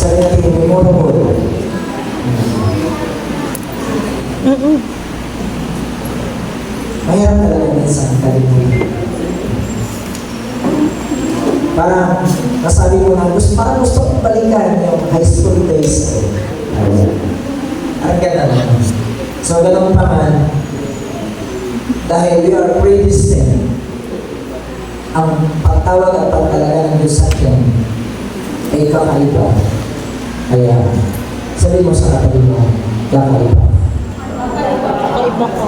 Sabi natin, memorable. Mahirap talaga minsan kalimutan. Parang nasabi mo na, parang gusto kong balikan yung high school days ko. Ang ganda naman. So, ganun pa man, dahil we are predestined, ang pagtawag at pagtalaga ng Diyos sa atin ay kakaiba. Kaya, sabi mo sa kapatid mo, kakaiba. Kakaiba ko.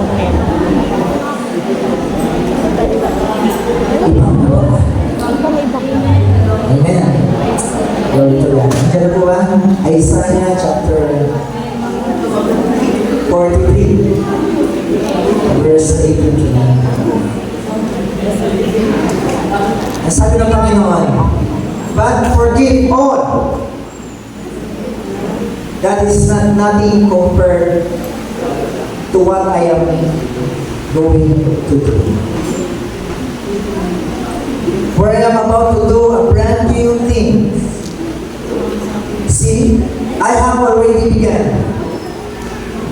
Ibang naman. Amen. Glory to God. Kaya po ba? Isaiah chapter 43, verse 8 to 9. Ang sabi ng Panginoon, but forgive all. That is not nothing compared to what I am going to do. For I am about to do a brand new thing. See, I have already begun.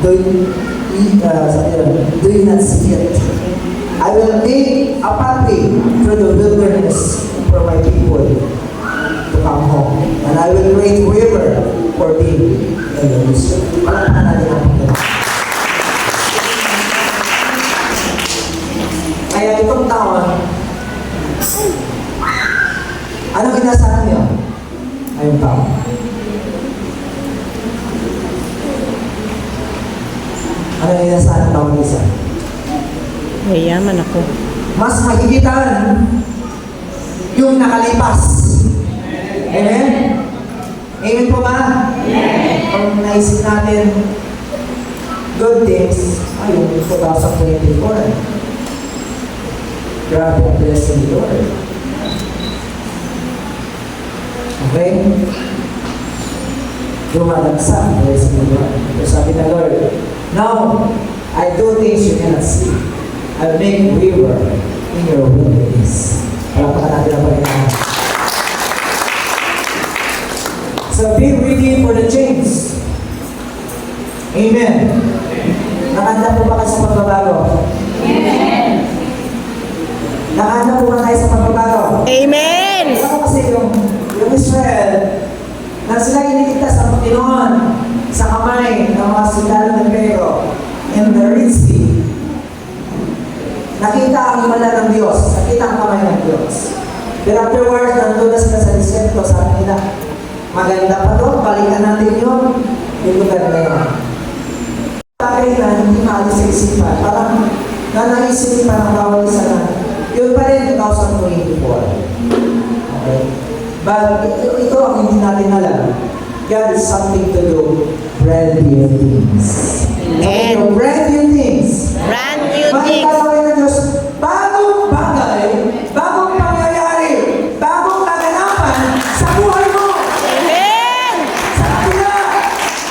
Do you not see it? I will make a pathway through the wilderness for my people to come home. And I will create a river for them in the desert. Palakpakan natin ang Panginoon. Kaya itong taon, anong inasahan niyo? Ngayong taon. Anong inasahan ng taon isa? Mayaman ako. Mas magigitan yung nakalipas. Amen? Amen po ba? Amen. Kung naisip natin good things, ay yung 2024. Grabe ang blessing ni Lord. Okay? Lumalagsak, blessing ni Lord. So sabi na Lord, now, I do things you cannot see. I'll make a river in your wilderness. Palakpakan natin ang Panginoon. So be ready for the change. Amen. Nakahanda po ba kayo sa pagbabago? Amen. Nakahanda po ba tayo sa pagbabago? Amen! Ano kasi yung Israel, na sila iniligtas ang Panginoon sa kamay ng mga sundalo ng Pero in the Red Sea. Nakita ang himala ng Diyos, nakita ang kamay ng Diyos. Pero afterwards, nandun na sila sa disyerto, sabi nila, maganda pa to, balikan natin yun, yung lugar na yun. Bagay na hindi maalis sa isipan, parang nanaisip pa ng bawal isa na, yun pa rin 2024. Okay? But ito ang hindi natin alam. God is something to do brand new things. Okay, brand new things. Brand new Bakit things. gagawin ng Diyos? Bagong bagay, bagong pangyayari, bagong kaganapan sa buhay mo. Amen! Sa kabila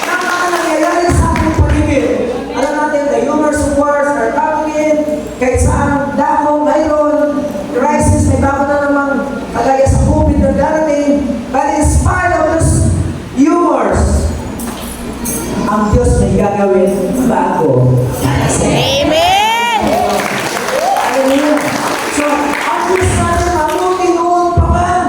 ng mga nangyayari sa ating paligid. Alam natin, the rumors of wars are coming in. Kahit saan dako mayroon, crisis, may bago na namang kagaya sa COVID na darating. But in spite of those rumors, ang Diyos may gagawin bago. Amen! Hallelujah. So, ang Diyos natin mabuti noon pa man,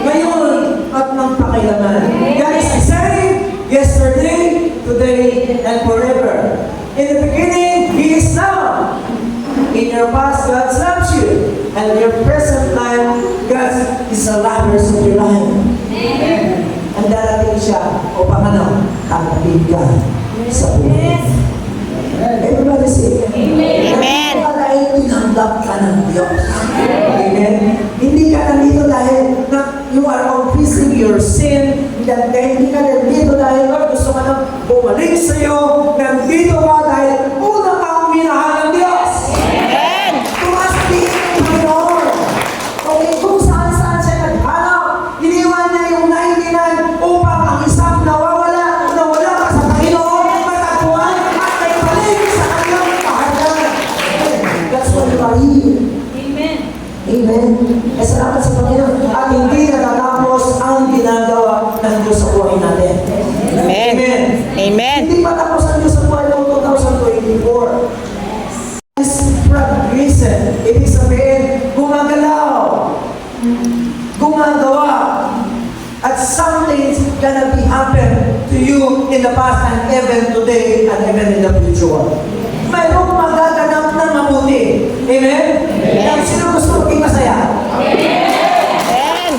ngayon at ng pakilaman. God is the same yesterday, today, and forever. In the beginning, He is now. In your past, God loves you. And in your present time, God is the lover of your life. Amen. Ang darating siya upang tanggapin ka sa buhay. Everybody say, Amen. Dahil tinanggap ka ng Diyos. Amen. Hindi ka nandito dahil you are confessing your sin. Hindi ka nandito dahil gusto ka nang bumalik sa iyo. Nandito ka dahil una kang minahal ng Diyos. Amen! Tumas din ang Panginoon. Okay, kung saan-saan siya naghanap, iniwan niya yung 99 upang ang isang nawala ka sa Panginoon, matagpuan at may balik sa kanyang pahanan. That's what you are here. Amen. Amen. Salamat sa Panginoon. At hindi natatapos ang ginagawa ng Diyos sa buhay natin. Amen. Hindi pa tapos ang Diyos sa buhay ng 2024. Is progressive. Ibig sabihin, gumagalaw, gumagawa, at something's gonna be happen to you in the past and even today and even in the future. Mayroong magaganap na mabuti. Amen? Kaya sino gusto maging masaya? Amen.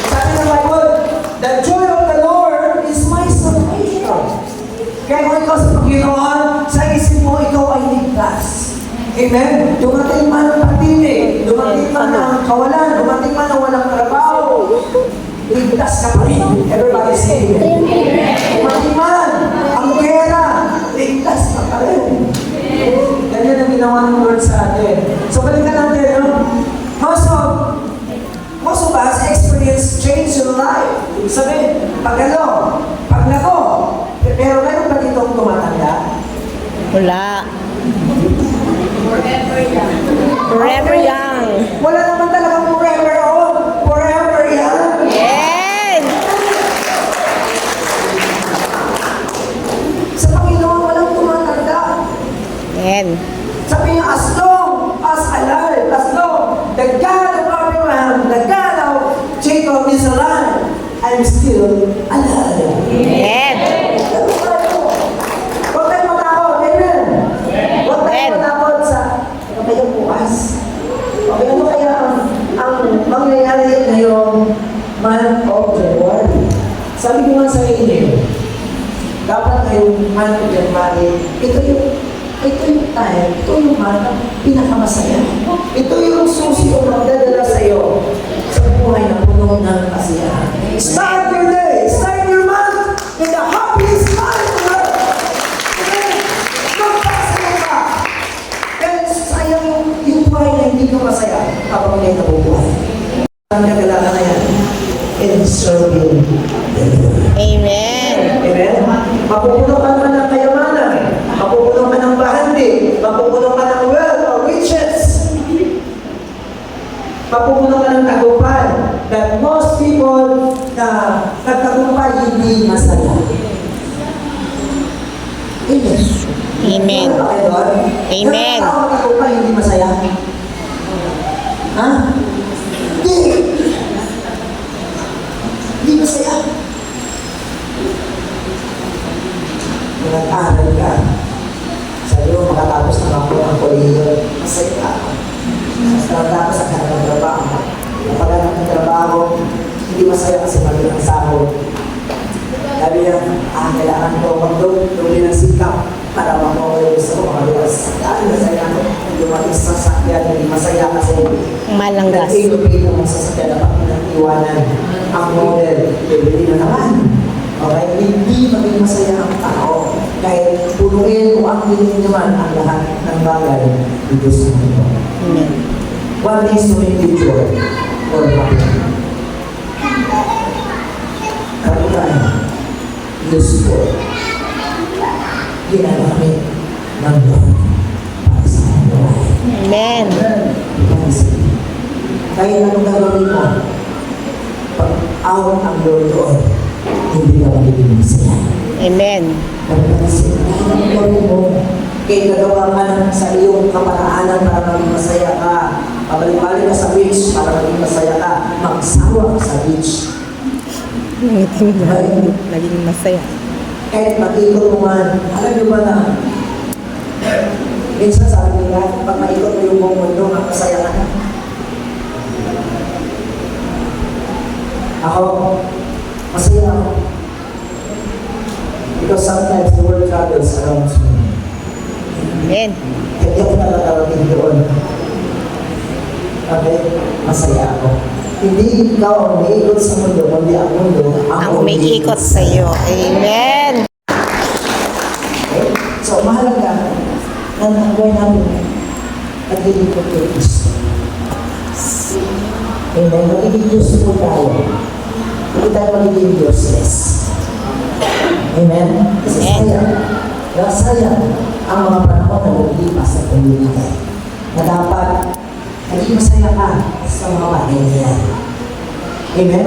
Sabi ng Bible, the joy of the Lord is my salvation. Kaya kung ikaw sa Panginoon, sa isip mo, ikaw ay ligtas. Amen? Dumating man ang pagdinig, dumating man ang kawalan, dumating man ang walang trabaho, ligtas ka pa rin. Everybody say amen. Dumating man ang gera, ligtas ka pa rin. Ganyan ang ginawa ng Lord sa atin. So balikan natin, no? Most of us experience change in life. Ibig sabihin, pag nako, pero meron ba ditong tumatanda? Wala. Forever young. Wala naman talagang forever old. Forever young. Amen. Sa Panginoon, walang tumatanda. Amen. Sabi niya, as long as alive, as long the God of Abraham, the God of Jacob is alive, I'm still alive. Amen. Huwag tayong matakot, amen? Huwag tayong matakot sa ano kayang bukas. Okay, ano kaya ang mangyayari ngayong month of January? Sabi ko nga sa inyo, dapat ngayong month of January, ito yung time, ito yung month na pinakamasaya. Ito yung susi o magdadala sa iyo sa buhay na puno ng kasiyahan. Start your day, start your month in the happiest time on earth. Okay? Magpasaya ka. Kaya sayang yung buhay na hindi ka masaya kapag may nabubuhay. Ang kagalakan na yan, in serving the Lord. Amen. Amen? Mapupuno ka naman ng kayamanan, mapupuno ka ng bahandi, mapupuno ka ng wealth or riches, mapupuno ka ng tagumpay, that most people na nagtagumpay hindi masaya. Amen. Amen. Ano ba kayo doon? Amen. Meron tao nagtagumpay hindi masaya? Ha? Hindi. Hindi masaya. Nag-aaral ka. Sabi mo, makatapos na ako ng kolehiyo. Masaya ka. Nakatapos ang kanya ng trabaho. Kapag ang trabaho, hindi masaya kasi mali ang sahod. Sabi niya, kailangan ko magdumi ng sikap para makuha yung gusto ko. Dahil masaya ako. Yung mga sasakyan, hindi masaya kasi Malanggas. nag-inupin ng sasakyan na pinag-iwanan ang model. Bibili na naman. Okay? Hindi maging masaya ang tao. Kahit punuin o ang hindi naman ang lahat ng bagay dito sa mundo. Amen. What is to make you joy or happy? Kapag useful, ginagamit ng Lord para sa mga buhay. Amen. Ipansin. Kahit anong gagawin mo, pag out ang Lord doon, hindi ka magiging masaya. Amen. Pagpansin, kahit anong gawin mo, kahit nagawa ka ng sa iyong kaparaanan para maging masaya ka, pabalik-balik ka sa beach para maging masaya ka, magsawa ka sa beach. Naging masaya. Kahit mag-ikot mo man, alam niyo ba na, minsan sabi nila, pag maikot mo yung buong mundo, masaya ka na. Ako, masaya ako. Because sometimes the world travels around me. Amen. Hindi ako nakakarating doon. Okay? Masaya ako. Hindi ikaw ang umiikot sa mundo, kundi ang mundo Ang umiikot sa iyo. Amen. Okay? So, mahalaga na ang gawin namin naglilingkod kay Kristo. Amen? Magiging Diyos po tayo. Hindi tayo magiging Diyosless. Amen? Kasi sayang ang mga panahon na naglilipas sa pamilya. Na dapat naging masaya ka sa mga bagay niya. Amen?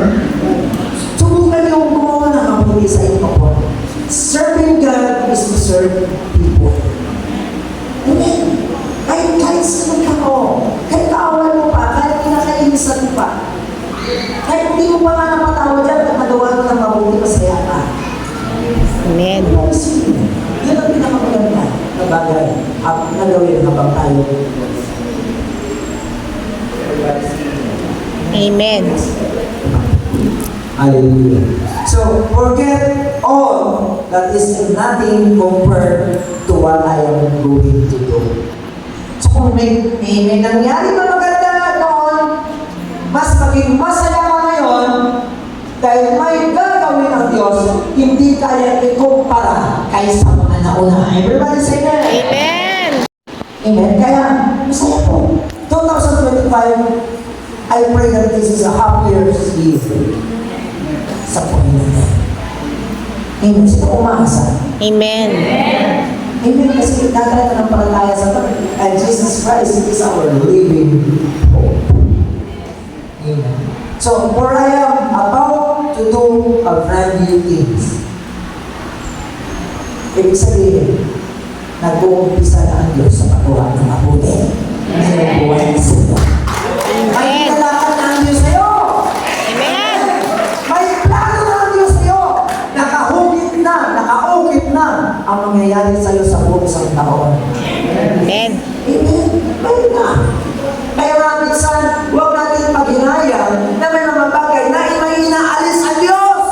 Subukan yung gumawa ng mabuti sa iyong kapwa. serving God is to serve people. Amen. Kahit sino ka mo, kahit kaawal mo pa, kahit kinakainisan mo pa, kahit hindi mo pa nga napatawa dyan, at magawa mo ng mabuti, masaya ka. Amen. Yun ang pinakamaganda na bagay na gawin habang tayo. Amen. Hallelujah. So, forget all that is nothing compared to what I am going to do. So, kung may nangyari na maganda noon, mas maging masaya ka ngayon, dahil may gagawin ang Diyos, hindi kaya ikumpara kaysa mga nauna. Everybody say that. Amen. Amen. Kaya, masaya po. 2025, I pray that this is a happier year sa Panginoon. Amen. Sino umaasa? Amen. Amen. Kasi dadala ng palataya sa Panginoon. And Jesus Christ is our living hope. Amen. So, for I am about to do a brand new things. Ibig sabihin, nag-uumpisa na ang Diyos sa pagawa ng mabuti. Ngayong buhay na sila. May kailangan na ang Diyos sa'yo. Amen. May plano na ang Diyos sa'yo. Nakaukit na ang mangyayari sa'yo sa buong isang taon. Amen. Amen. May na. Kaya nga minsan, huwag natin paghinayang na may mga bagay na may inaalis ang Diyos.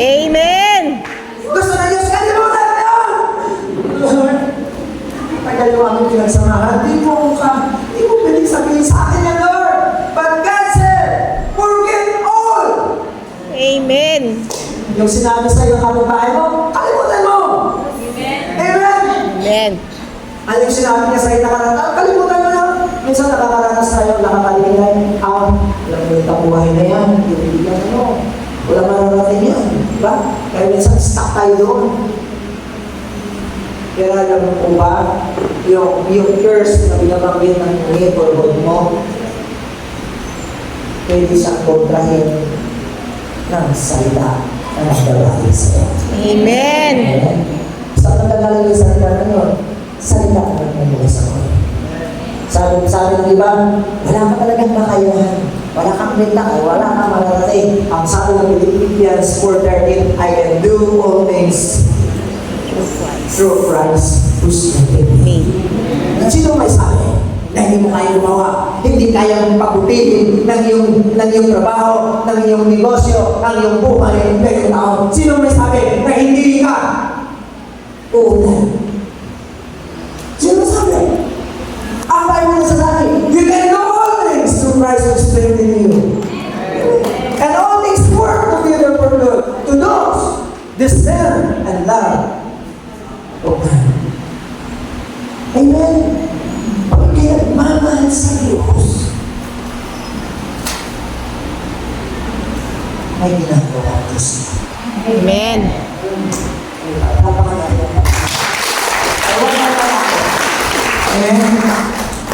Amen. Gusto na Diyos, kalimutan mo yun! Tagal yung aming pinagsamahan, di mo pwedeng sabihin sa akin yan, Lord. But God said, forget all! Amen. Yung sinabi sa iyo ng kapitbahay mo, kalimutan mo! Amen! Amen. Ano yung sinabi niya sa iyo nakaraan, kalimutan mo na! Minsan nakakaranas tayo, nakakaligay, alam mo yung tabuhay na yan, pinibigyan mo. Wala mararating yan, diba? Kaya minsan stuck tayo doon. Kaya alam mo po ba, yung curse na binabanggit ng neighborhood mo, pwede siyang kontrahin ng salita na nagdawali sa'yo. Amen. Saan nagdagaling yung salita na yun? Salita na nagmumula sa mga. Sabi ng iba, wala ka talagang kakayahan. Wala kang bintang, wala kang mararating. Ang sabi ng Philippians 4:13, I can do all things through Christ who strengthens me. Sino may sabi na hindi mo kaya gumawa? Hindi kayang pagpupilin ng iyong trabaho, ng iyong negosyo, ng iyong buhay, ng iyong tao. Sino may sabi na hindi ka uulan? Sino sabi? Ang Bible na sabi, you can do all things through Christ who strengthens you. And all things work together for good to those discern and love of God. Amen. Kaya mamahal sa Diyos, may ginagawa ang Diyos. Amen. Amen.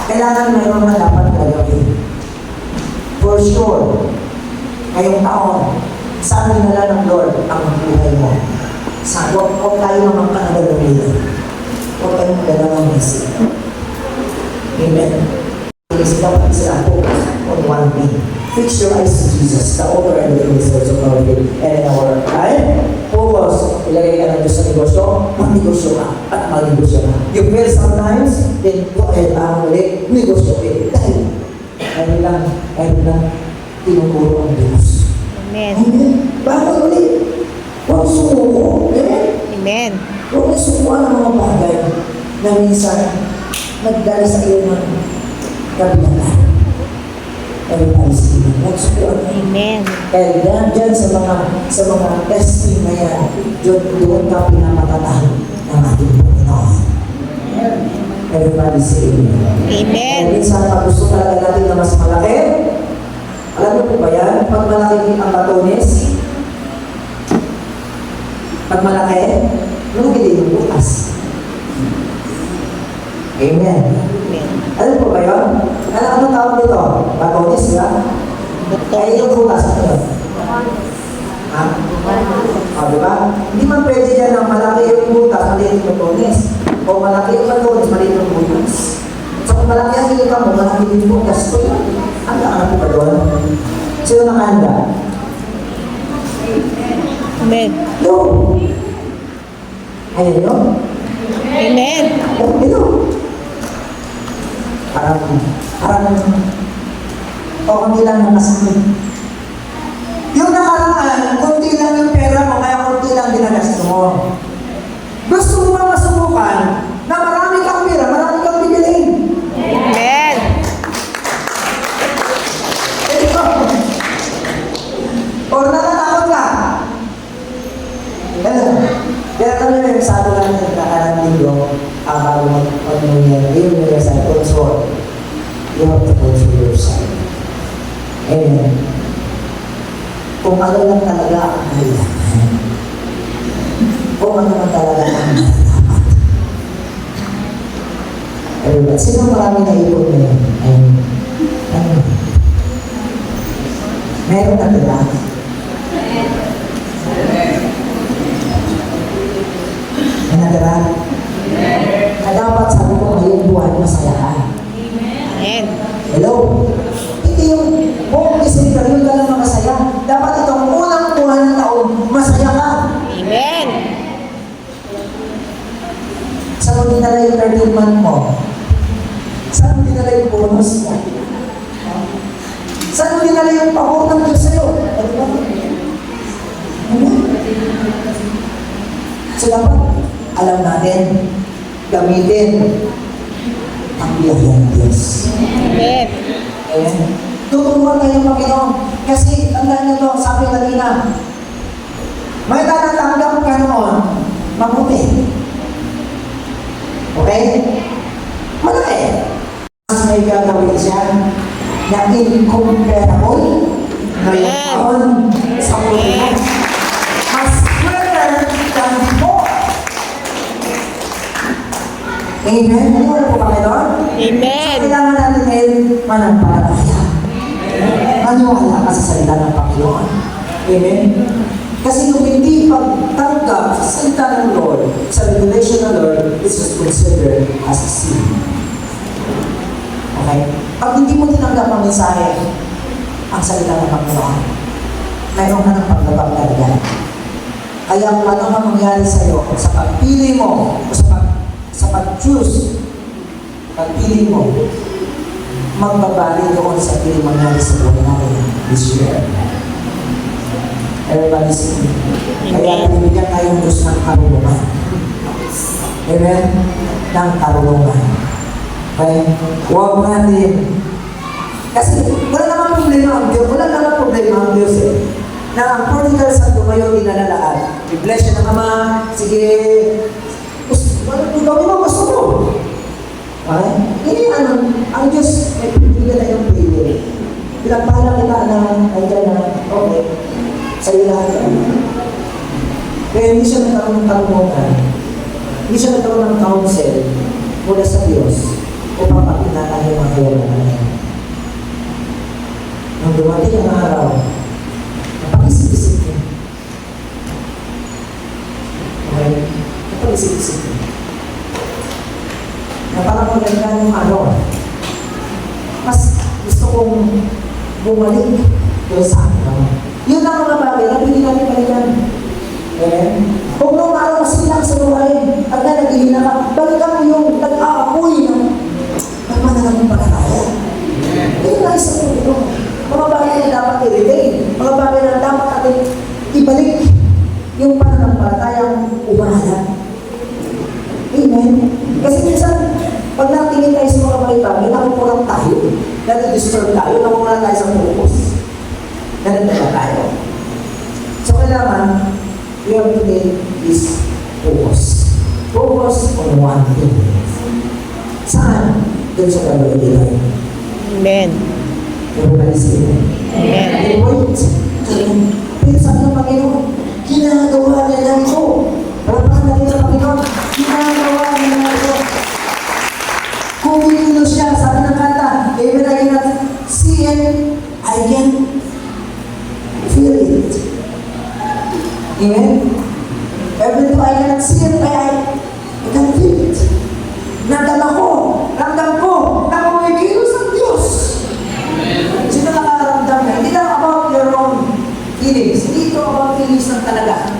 Kailangan mayroon na dapat gagawin. For sure, ngayong taon, saan dinala ng Lord ang buhay mo? Huwag tayo naman kanagaluhin. Huwag tayong dalawang isip. Amen. Please dapat sila focus on one thing. Fix your eyes to Jesus, the author and the finisher of our faith. And in our time, focus, ilagay ka ng Diyos sa negosyo, magnegosyo ka at magnegosyo ka. You fail sometimes, then go ahead, ulit, negosyo ka. Dahil, ayun lang, tinuturo ang Diyos. Amen. Amen. Bakit ulit? Huwag sumuko. Amen. Amen. Huwag sumuko ng mga bagay na minsan nagdala sa iyo ng kabilang. Everybody say, huwag sumuko. Amen. Kaya dyan sa mga testing na yan, doon ka pinamatatahal ng ating Panginoon. Everybody say amen. Amen. Kaya minsan pag gusto talaga natin na mas malaki, alam mo po ba yan? Pag malaki ang batones, pag malaki, malaki din yung bukas. Amen. Amen. Alam po ba yun? Ano tawag dito? Batones, di ba? Kaya yung bukas, ano yun? Ha? O, di ba? Hindi man pwede yan ng malaki ito, malaki yung doon, maliit ang bonus. So kung malaki ang income mo, malaki din mo, gasto yan. Handa ka ba doon? Sino nakahanda? Amen. No. Ayun yun. Amen. Oh, ito. Parang, konti lang nakasakit. Yung nakaraan, konti lang yung pera mo, kaya konti lang dinagasto mo. Gusto mo ba masubukan na marami kang pera, marami kang bibilin? Amen. Ito. Or natatakot ka? Kaya kami na yung sabi namin ng nakarang linggo, bago mag-nangyari, yung sa control. You have to control yourself. Amen. Kung ano lang talaga ang kailangan. Kung ano lang talaga ang dapat. Pero sino marami na ipon na yun? Ano? Meron na nila. May natira? Na dapat sabi ko ngayong buhay masaya ka. Amen. Hello? Hindi yung buong December yun ka lang makasaya. Dapat itong unang buwan ng taon, masaya ka. Amen. Saan mo dinala yung 13th month mo? Saan mo dinala yung bonus mo? Saan mo dinala yung pahor ng Diyos sa'yo? So dapat, alam natin, gamitin ang biyaya ng Diyos. Amen. Amen. Tuturuan tayo ng Panginoon. Kasi, tandaan nyo to, sabi kanina, may tanatanggap ka noon, mabuti. Okay? Malaki. Mas may gagawin siya na incomparable ngayon sa mundo. Mas greater than before. Amen? Ano po kami doon? Amen. So, kailangan natin ngayon manampalataya. Maniwala ka sa salita ng Panginoon. Amen? Kasi kung hindi pagtanggap sa salita ng Lord, sa revelation ng Lord, this is considered as a sin. Okay? Pag hindi mo tinanggap ang mensahe, ang salita ng Panginoon, mayroon ka ng paglabag talaga. Kaya kung ano ang mangyari sa iyo, sa pagpili mo, o sa pag-choose, pagpili mo, magbabali doon sa pili mangyari sa buhay natin this year. Everybody sing. Kaya binibigyan tayo ng Diyos ng karunungan. Amen? Ng karunungan. Okay? Huwag natin. Kasi wala naman problema ang Diyos. Wala naman problema ang Diyos eh. Na ang prodigal son tumayo dinalalaan. I-bless siya ng Ama. Sige. Gawin mo gusto mo. Okay? Hindi ang Diyos may pinibigyan tayo ng prayer. Pinagpahala kita na nandiyan na, okay, sa'yo lahat yan. Kaya hindi siya nagkaroon ng karunungan. Hindi siya nagkaroon ng counsel mula sa Diyos upang pakita tayo mga kailangan niya. Nung dumating ang araw, napag-isip-isip niya. Okay? Napag-isip-isip niya. Na parang maganda yung mas gusto kong bumalik doon sa akin. Yun ang mga bagay na pili namin balikan. Kung nung araw silang sa lumain at na nag-ihina ka, balikan mo yung nag-aapoy ng nagmananang ng pagkakaya. Ito na isa po ito. Mga bagay na dapat i-retain. Mga bagay na dapat natin ibalik yung pananampalatayang umahalan. Amen. Kasi minsan, pag natingin tayo sa mga bagay-bagay, nakukulang tayo. Nadi-disturb tayo, nakukulang tayo sa focus. Nanagdala tayo. So, kailangan, we have to take this focus. Focus on one thing. Saan? Doon sa gagawin nila. Amen. Everybody say amen. Amen. Wait. Pero sabi ng Panginoon, ginagawa niya lang ito. Parapahan natin ng Panginoon, ginagawa niya lang ito. Kung hindi siya, sabi ng kanta, even I cannot see it, I can feel it. Amen? Even though I cannot see it, I can feel it. ramdam ko, na kumikilos ang Diyos. Sino nakaramdam na? Hindi lang about your own feelings. Hindi ito about feelings lang talaga.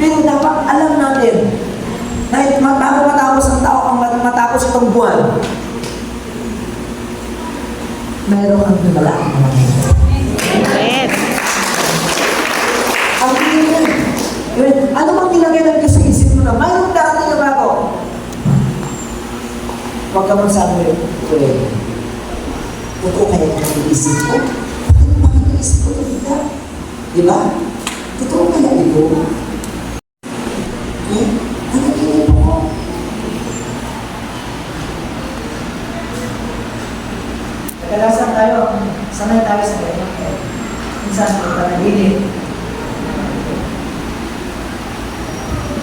Pero dapat alam natin na bago matapos ang tao, ang matapos itong buwan, mayroon ang dumala ang mga ito. Amen. Ang tingin, ano bang nilagay ng Diyos sa isip mo na mayroong darating na bago? Huwag ka magsabi, totoo kaya ang isip ko? Bakit ang isip ko ito? Di ba? Totoo kaya ito? Ano tingin mo? Kadalasan tayo, sanay tayo sa ganyan. Minsan, pagpanaginip.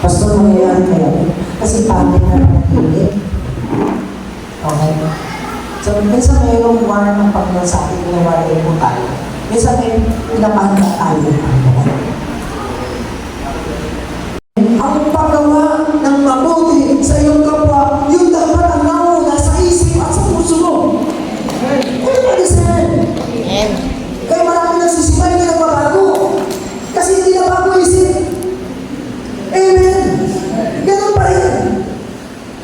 Pastor, mangyayari kaya? Kasi pangit na panaginip. Okay? So, minsan mayroong warning ng Panginoon sa atin kung warning po tayo. Minsan may pinapahanda tayo ng Panginoon. Ang paggawa ng mabuti sa iyong kapwa, yung dapat ang nauna sa isip at sa puso mo. Ano ba deserve? Amen. Kaya marami nagsisimay, hindi na mabago. Kasi hindi na bago isip. Amen. Ganun pa rin.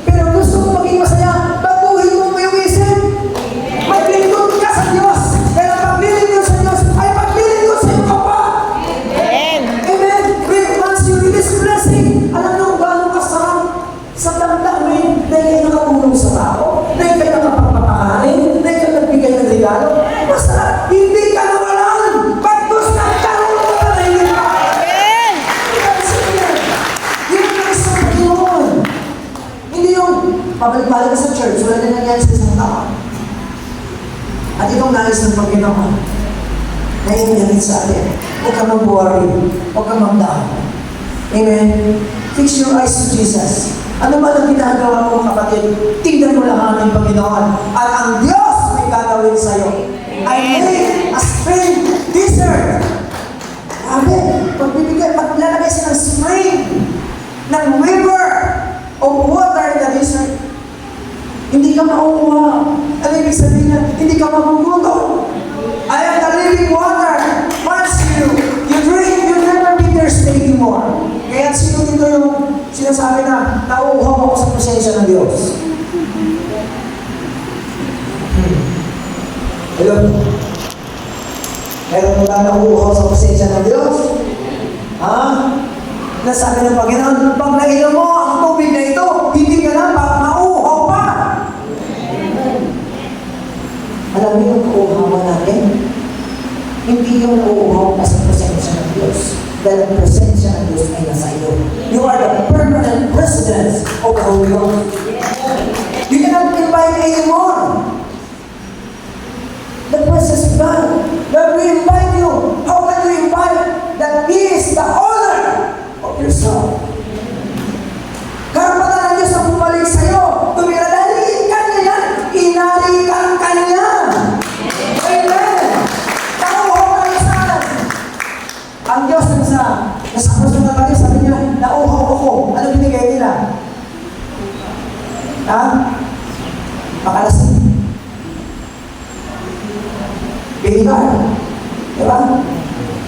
Pero gusto mo maging masaya, baguhin mo yung isip. Maglingkod ka sa Diyos. Kaya paglilingkod sa Diyos ay paglilingkod sa iyong kapwa. Amen. Amen. Once you release blessing, alam mo kung gaano kasarap sa damdamin na kayo nakatulong sa tao, na kayo nakapagpapakain, na kayo nagbigay ng regalo. Basta hindi ka nawalan. Pagtos na karoon ka na hindi ka. Amen. Yun ang isang Panginoon. Hindi yung pabalik-balik ka sa church, wala na nangyari sa isang tao. At itong nais ng Panginoon, naiingalit sa atin. Huwag ka mag-worry. Huwag ka mag-down. Amen? Fix your eyes to Jesus. Ano ba ang ginagawa mo, kapatid? Tingnan mo lang ang ating Panginoon. At ang Diyos may gagawin sa'yo. I made a spring desert. Maglalagay siya ng spring, ng river of water in the desert. Hindi ka mauuwa. Ano ibig sabihin niya? Hindi ka magugutom. I am the living water. Once you drink, you never be thirsty anymore. Kaya sino dito yung sinasabi na nauuhaw ako sa presensya ng Diyos? Hello? Meron mo ba nauuhaw sa presensya ng Diyos? Ha? Nasabi ng Panginoon, pag nainom mo ang tubig na ito, hindi ka na mauuhaw pa. Alam niyo yung nauuhawan natin? Hindi yung nauuhaw na sa presensya ng Diyos. Dahil ang presensya ng Diyos ay nasa iyo. You are the permanent residence of the Holy Ghost. You cannot invite anymore. The presence of God. God will invite you. How can you invite that He is the owner of your soul? Karapatan ng Diyos na bumalik sa iyo. Tumira dahil kanya yan. Inalikan kanya. Amen. Nauuhaw kayo saan? Ang Diyos nasa personal tayo, sabi niya, nauuhaw ako. Ano binigay nila? Ha? Makalasing. Binigan. Diba?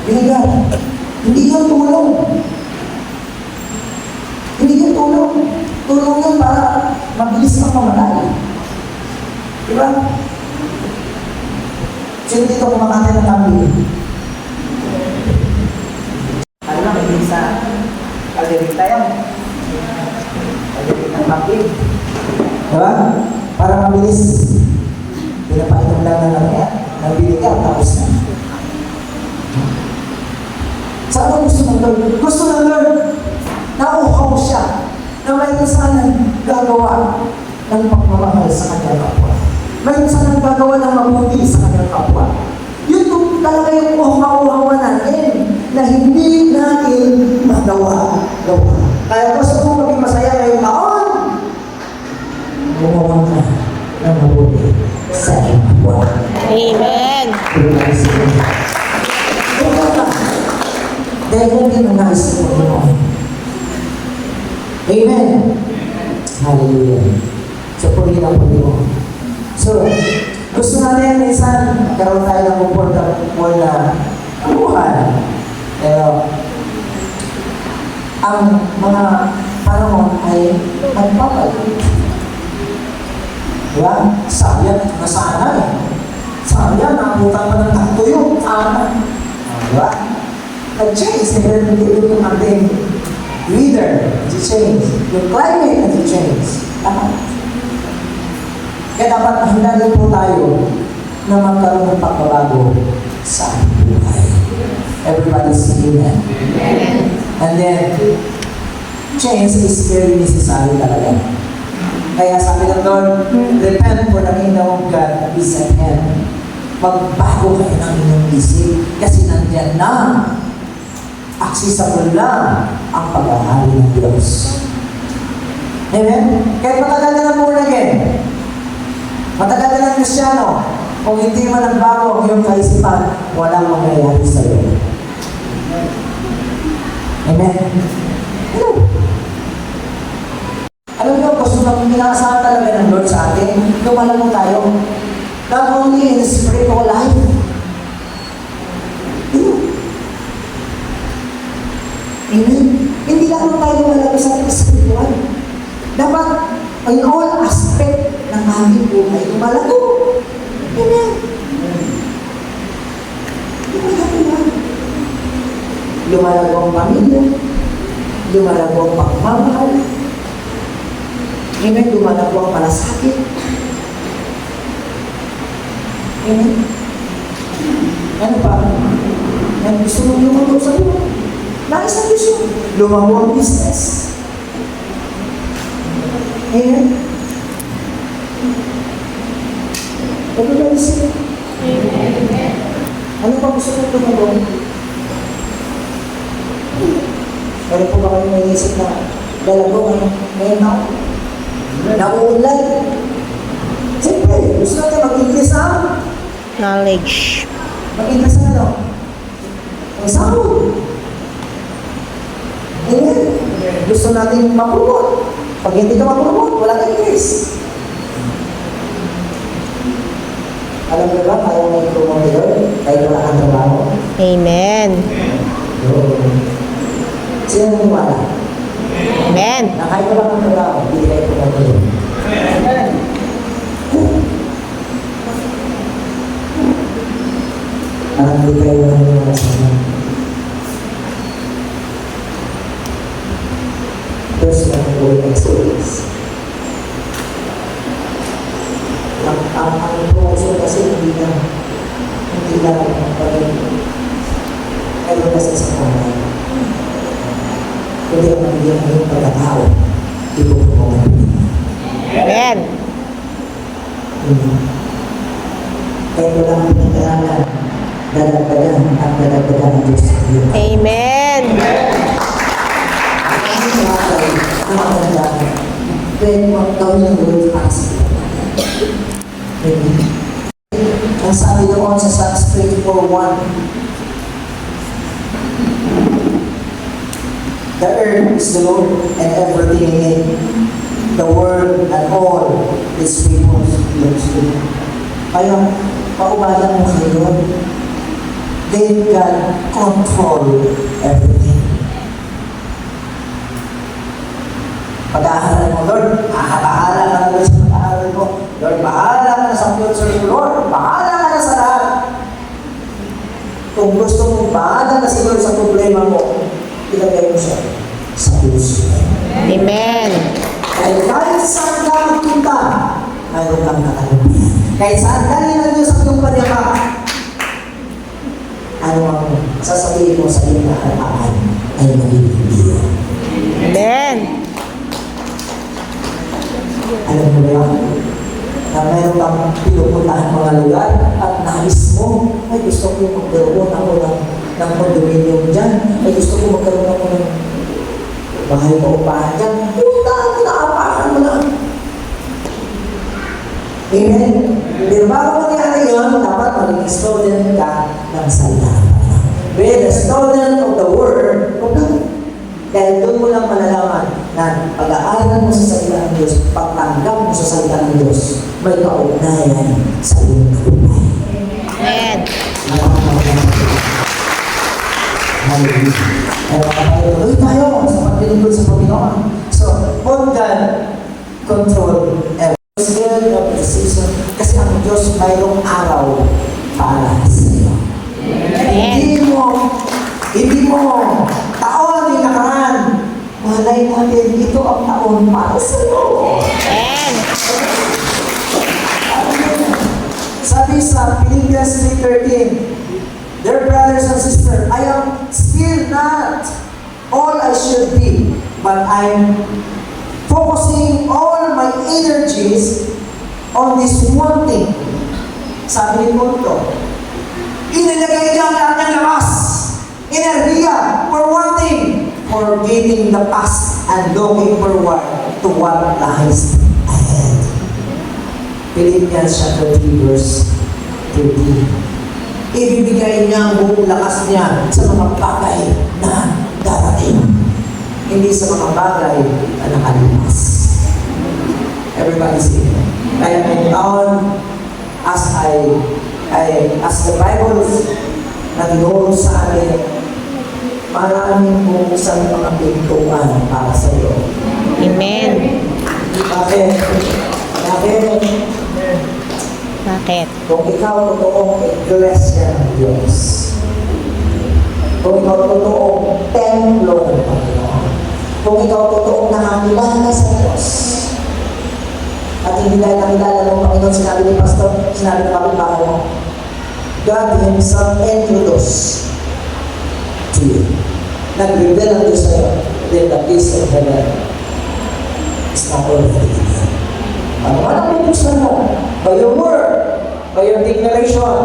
Binigan. Hindi yun tulong. Hindi yun tulong. Tulong yun para mabilis kang mamatay. Diba? Sino dito kumakanta ng kambing? Ano lang, hindi sa kalderita yan. Kalderita ng kambing. Diba? Para mabilis. Pinapainom lang na lang yan. Nabinigan, tapos na. Sa ano gusto ng Lord? Gusto ng Lord, nauuhaw siya na mayroon sanang gagawa ng pagmamahal sa kanyang kapwa. Mayroon sanang gagawa ng mabuti sa kanyang kapwa. Yun talaga yung uhaw-uhawan natin na hindi natin magawa. Kaya gusto ko maging masaya ngayong taon, gumawa ka ng mabuti sa iyong kapwa. Amen. Dahil hindi mo nais sa Panginoon. Amen. Hallelujah. So, puli ng Panginoon. So, gusto natin minsan karoon tayo ng comfortable na buhay. Pero, ang mga panahon ay magpapalit. Diba? Sayang, nasanay. Sayang, nakutan pa ng taktuyo. Sana. Diba? Nag-change. Nag-change yung ating leader. Nag-change. Yung climate nag-change. Lahat. Kaya dapat handa rin po tayo na magkaroon ng pagbabago sa ating buhay. Everybody say amen. And then, change is very necessary talaga. Kaya sabi ng Lord, repent for the kingdom of God is at hand. Magbago kayo ng inyong isip kasi nandyan na, accessible na ang paghahari ng Diyos. Amen? Kaya matagal na ng born again. Matagal na ng Kristyano. Kung hindi man nagbago ang iyong kaisipan, walang mangyayari sa iyo. Amen? Hello? Alam niyo, gusto na pinakasahan talaga ng Lord sa atin, lumala mo tayo. Not only in the spiritual life. Amen? Hindi lang tayo lumalago sa spiritual. Dapat, in all aspect ng aming buhay, lumalago. Amen? Lumalago na. Lumalago ang pamilya. Lumalago ang pagmamahal. Amen? Lumalago ang malasakit. Amen? Ano pa? Ang gusto mong lumago sa buhay. Nais na gusto. Lumago ang business. Amen? Everybody say, Amen. Ano pa gusto mong lumago? Meron po ba kayo naisip na dalago ngayon na? Nauunlad. Siyempre, gusto natin mag-English na. Knowledge. Mag-English na ano? Ang sahod. Amen. Gusto natin mag-promote. Pag hindi ka mag-promote, wala kang English. Alam mo ba, kaya mo i-promote yun? Kahit wala kang trabaho. Amen. Sino naniwala? Amen. Na kahit wala kang trabaho, hindi kayo promote yun. Amen. Parang hindi kayo naniwala sa mga. Personal work experience. Ang promotion kasi hindi na kayo kasi sa kamay. Kundi ang nabigyan ng iyong pagkatao, ipupromote. Amen. Kaya wala ang pinag-aralan, dadagdagan at dadagdagan ang Diyos sa iyo. Amen. Ang bagay na magandang pwede magtawin ng Lord para sa iyo. Amen. Ang sabi doon sa Psalms 24:1, the earth is the Lord and everything in it, the world and all its people belongs to Him. Kaya, paubalan mo kay Lord. They can control everything. Pag-aaral mo, Lord, bahala ka na sa pag-aaral mo. Lord, bahala ka na sa future mo, Lord. Bahala ka na sa lahat. Kung gusto mong bahala na si Lord sa problema mo, ilagay mo siya sa puso. Amen. Kahit saan ka magpunta, mayroon kang nakalubihan. Kahit saan dali ng Diyos ang iyong panyamak, ano ang sasabihin mo sa iyong nakaraan ay magiging Diyos. Amen. Alam mo ba yan? Na mayroon kang pinupuntahan mga lugar at nais mo, ay gusto ko magkaroon ako ng condominium dyan, ay gusto ko magkaroon ako ng bahay na upahan dyan. Puntahan mo na, apahan mo na. Amen? Pero bago mangyari yun, dapat maging student ka ng salita. Be the student of the word of God. Dahil doon mo lang malalaman na pag-aaral mo sa salita ng Diyos, pagtanggap mo sa salita ng Diyos, may kaugnayan sa iyong buhay. Amen. Hallelujah. Kaya makapatuloy tayo sa paglilingkod sa Panginoon. So, on God, control everything. Still of the season, kasi ang Diyos mayroong araw para sa iyo. Hindi mo, taon yung nakaraan. Malay natin, ito ang taon para sa iyo. Amen. Sabi sa Philippians 3:13, dear brothers and sisters, I am still not all I should be, but I'm focusing all my energies on this one thing. Sabi ni Paul, inilagay niya ang lahat ng lakas, enerhiya, for one thing, forgetting the past and looking forward to what lies ahead. Philippians chapter 3 verse 13. Ibibigay niya ang buong lakas niya sa mga bagay na darating, hindi sa mga bagay na nakalipas. Everybody say, kaya ngayong taon, as the Bible na tinuro sa akin, maraming buksan mga pintuan para sa iyo. Amen. Bakit? Bakit? Kung ikaw totoong iglesia ng Diyos, kung ikaw totoong templo ng Panginoon, kung ikaw totoong nakakilala sa Diyos, at hindi dahil nakilala ng Panginoon, sinabi ni Pastor, sinabi ng kapitbahay mo, God Himself introduced to you. Nag-reveal ang Diyos sa'yo, then the peace of heaven is not already in you. Ano man ang bubuksan mo? By your word, by your declaration.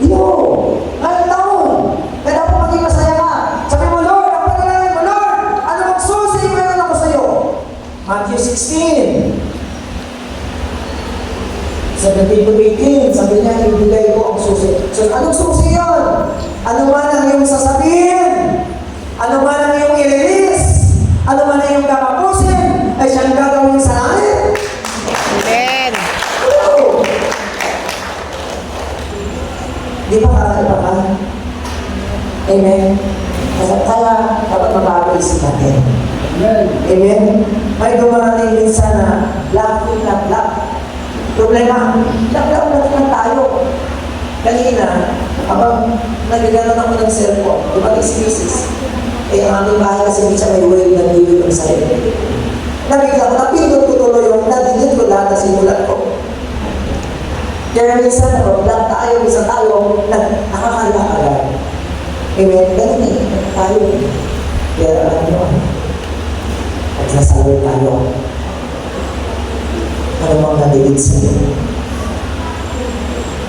Ngayong taon, kaya dapat maging masaya ka. Sabi mo, Lord, ang pagkalayan mo, Lord, ano bang susi meron ako sa'yo? Matthew 16. 17 to 18, sabi niya, ibigay ko ang susi. So, anong susi yun? Ano man ang iyong sasabihin? Ano man ang iyong i-release? Ano man ang iyong kakapusin? Ay siyang gagawin sa langit. Amen. Oo. Di ba kakaiba ka? Amen? Kaya dapat mabago isip natin. Amen? May dumarating minsan na lap. Problema, lap lang tayo. Kanina, habang nagaganon ako ng cellphone, dumating si Mrs. Ang aming bahay kasi hindi siya may way na bibig ng sa'yo. Nabigla ko, napindot ko tuloy yung nadigit ko lahat na simulat ko. Kaya minsan, vlog tayo, minsan tayo, nakakala agad. Amen? Ganun tayo. Kaya alam nyo, at nasalawin tayo. Ano bang nadigit sa'yo?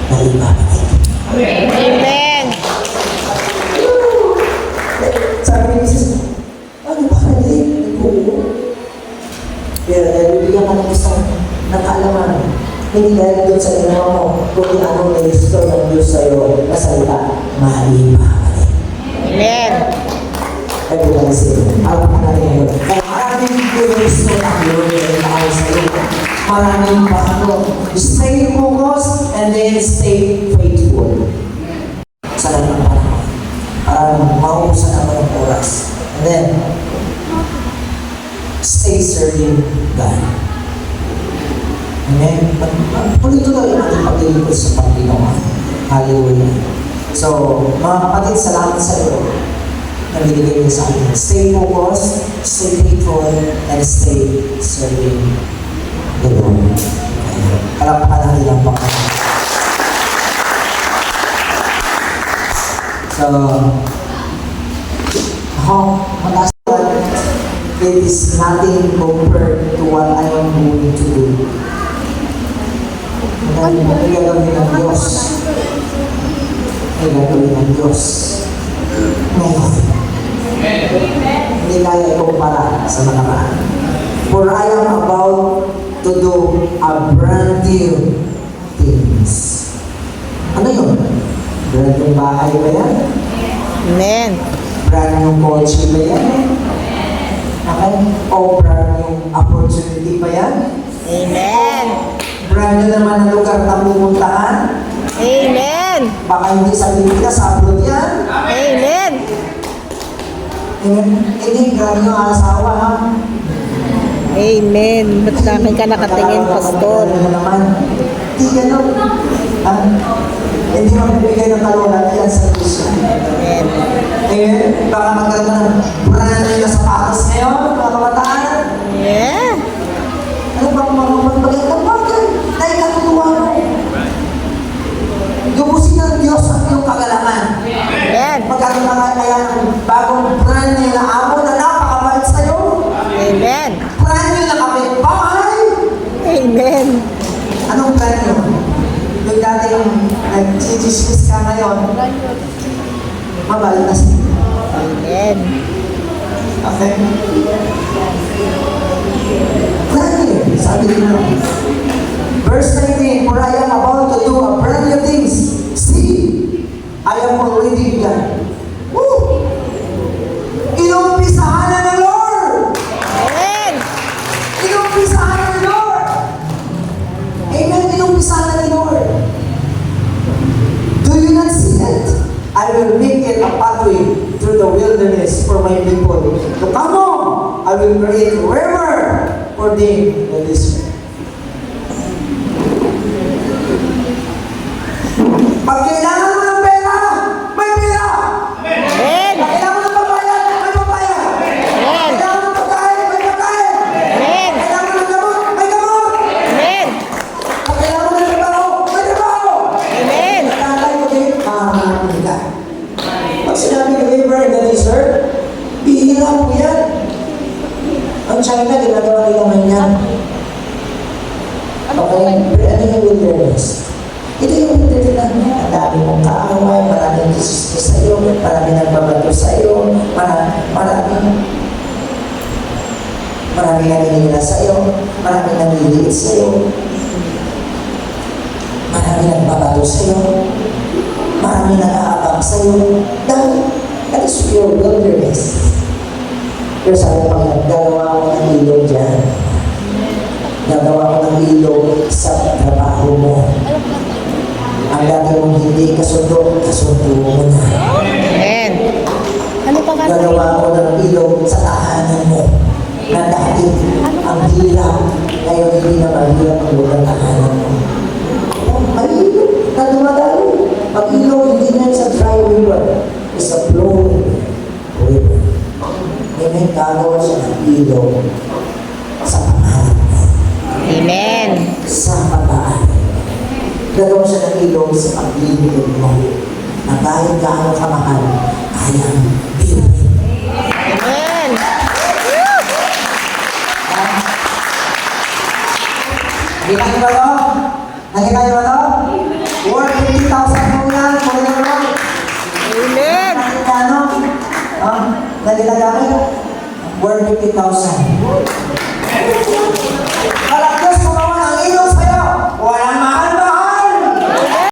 Nalimamatay. Amen. Sabi ni Mrs. Ano ba naligit? Nagbuo. Pero dahil bibigyan ka ng isang nakalaman, hindi dahil doon sa ginawa mo, kundi anong nag-restore ng Diyos sa'yo na salita, malimamatay. Amen. Everybody say, alam ka natin yun. Kaya maraming nag-restore ang Lord ng tao sa'yo. Maraming bago. Stay focused and then stay faithful. Sa lahat ng panahon. Para mauusan naman ang oras. And then, stay serving God. Amen? Tuloy-tuloy ang ating paglilingkod sa Panginoon. Hallelujah. So, mga kapatid, salamat sa iyo na binigay niyo sa atin. Stay focused, stay faithful, and stay serving the Lord. Kalapakan natin ang Panginoon. So, ako, mataas it is nothing compared to what I am going to do. Dahil may gagawin ng Diyos. May gagawin ng Diyos. Ngayon. Hindi kaya ikumpara sa nakaraan. For I am about to do a brand new things. Ano yun? Brand new bahay ba yan? Amen. Brand new kotse ba yan? Okay? O brand new opportunity pa yan. Amen. Brand new naman ang lugar na pumuntahan. Amen. Baka hindi sa Pilipinas, sa abroad yan. Amen. Hindi, brand new ang asawa ha. Amen. Ba't sa akin ka nakatingin, Pastor? Ano naman? Hindi gano'n. Ha? Hindi magbibigay ng kalunan yan sa Diyos. Amen. Amen? Baka magkaroon ka ng brand new na sapatos ngayon, mga kabataan. Yeah. Ano ba ang mga magbagay ka? Bakit? Dahil katutuwa mo. Lubusin ng Diyos ang iyong kagalaman. Amen. Magkaroon ka kaya ng bagong brand new na amo na napakabait sa'yo. Amen. Brand new na kapitbahay. Amen. Anong brand new? Yung dating nag-chismis ka ngayon, mabalik na siya. Amen. Okay? Brand new. Sabi nila. Verse 19, for I am about to do a brand new things. See, I am already begun. Woo! Inumpisahan na ng Lord! Amen. Inumpisahan na ng Lord! Amen, inumpisahan na ng Lord. Do you not see that? I will make it a pathway through the wilderness for my people. To come on, I will create a river for them in this way. Pag kailangan mo ng pera, may pera! Amen. Pag kailangan mo ng papayag, may papayag! Amen. Kailangan mo ng pagkain, may pagkain! Amen. Kailangan mo ng gamot, may gamot! Amen. Pag kailangan mo ng trabaho, may trabaho! Amen. Tatay mo din, mahamahal ka. Pag sinabi ng river in the desert, bihira po yan. Ang China, ginagawa nila man yan. Okay? Pero ano yung wilderness? Ito yung wilderness na ang dami mong kaaway, maraming kisistis sa'yo, maraming nagbabato sa'yo, maraming naninila sa'yo, maraming naniliit sa'yo, maraming nagbabato sa'yo, maraming nag-aabang sa'yo. That is your wilderness. Pero sabi pa nga, gagawa ko ng ilog dyan. Gagawa ko ng ilog sa trabaho mo. Ang dati mong hindi kasundo mo na. Amen. Ano pa ka? Gagawa ko ng ilog sa tahanan mo. Na dati, ang hirap. Ngayon hindi na mahirap ang lugar tahanan mo. May ilog na dumadalo. Ang ilog hindi na sa dry river. It's a flowing river. Amen. Gagawa siya ng ilog sa pangarap mo. Amen. Sa pag-aaral. Gagawa siya ng ilog sa paglilingkod mo. Na kahit gaano kamahal, kayang bilhin. Amen. Nakita niyo ba ito? Nakita niyo ba ito? Worth 50,000 mo yan. Kung yan mo. Amen. Nakita ano? Nagila gamit? Worth 50,000.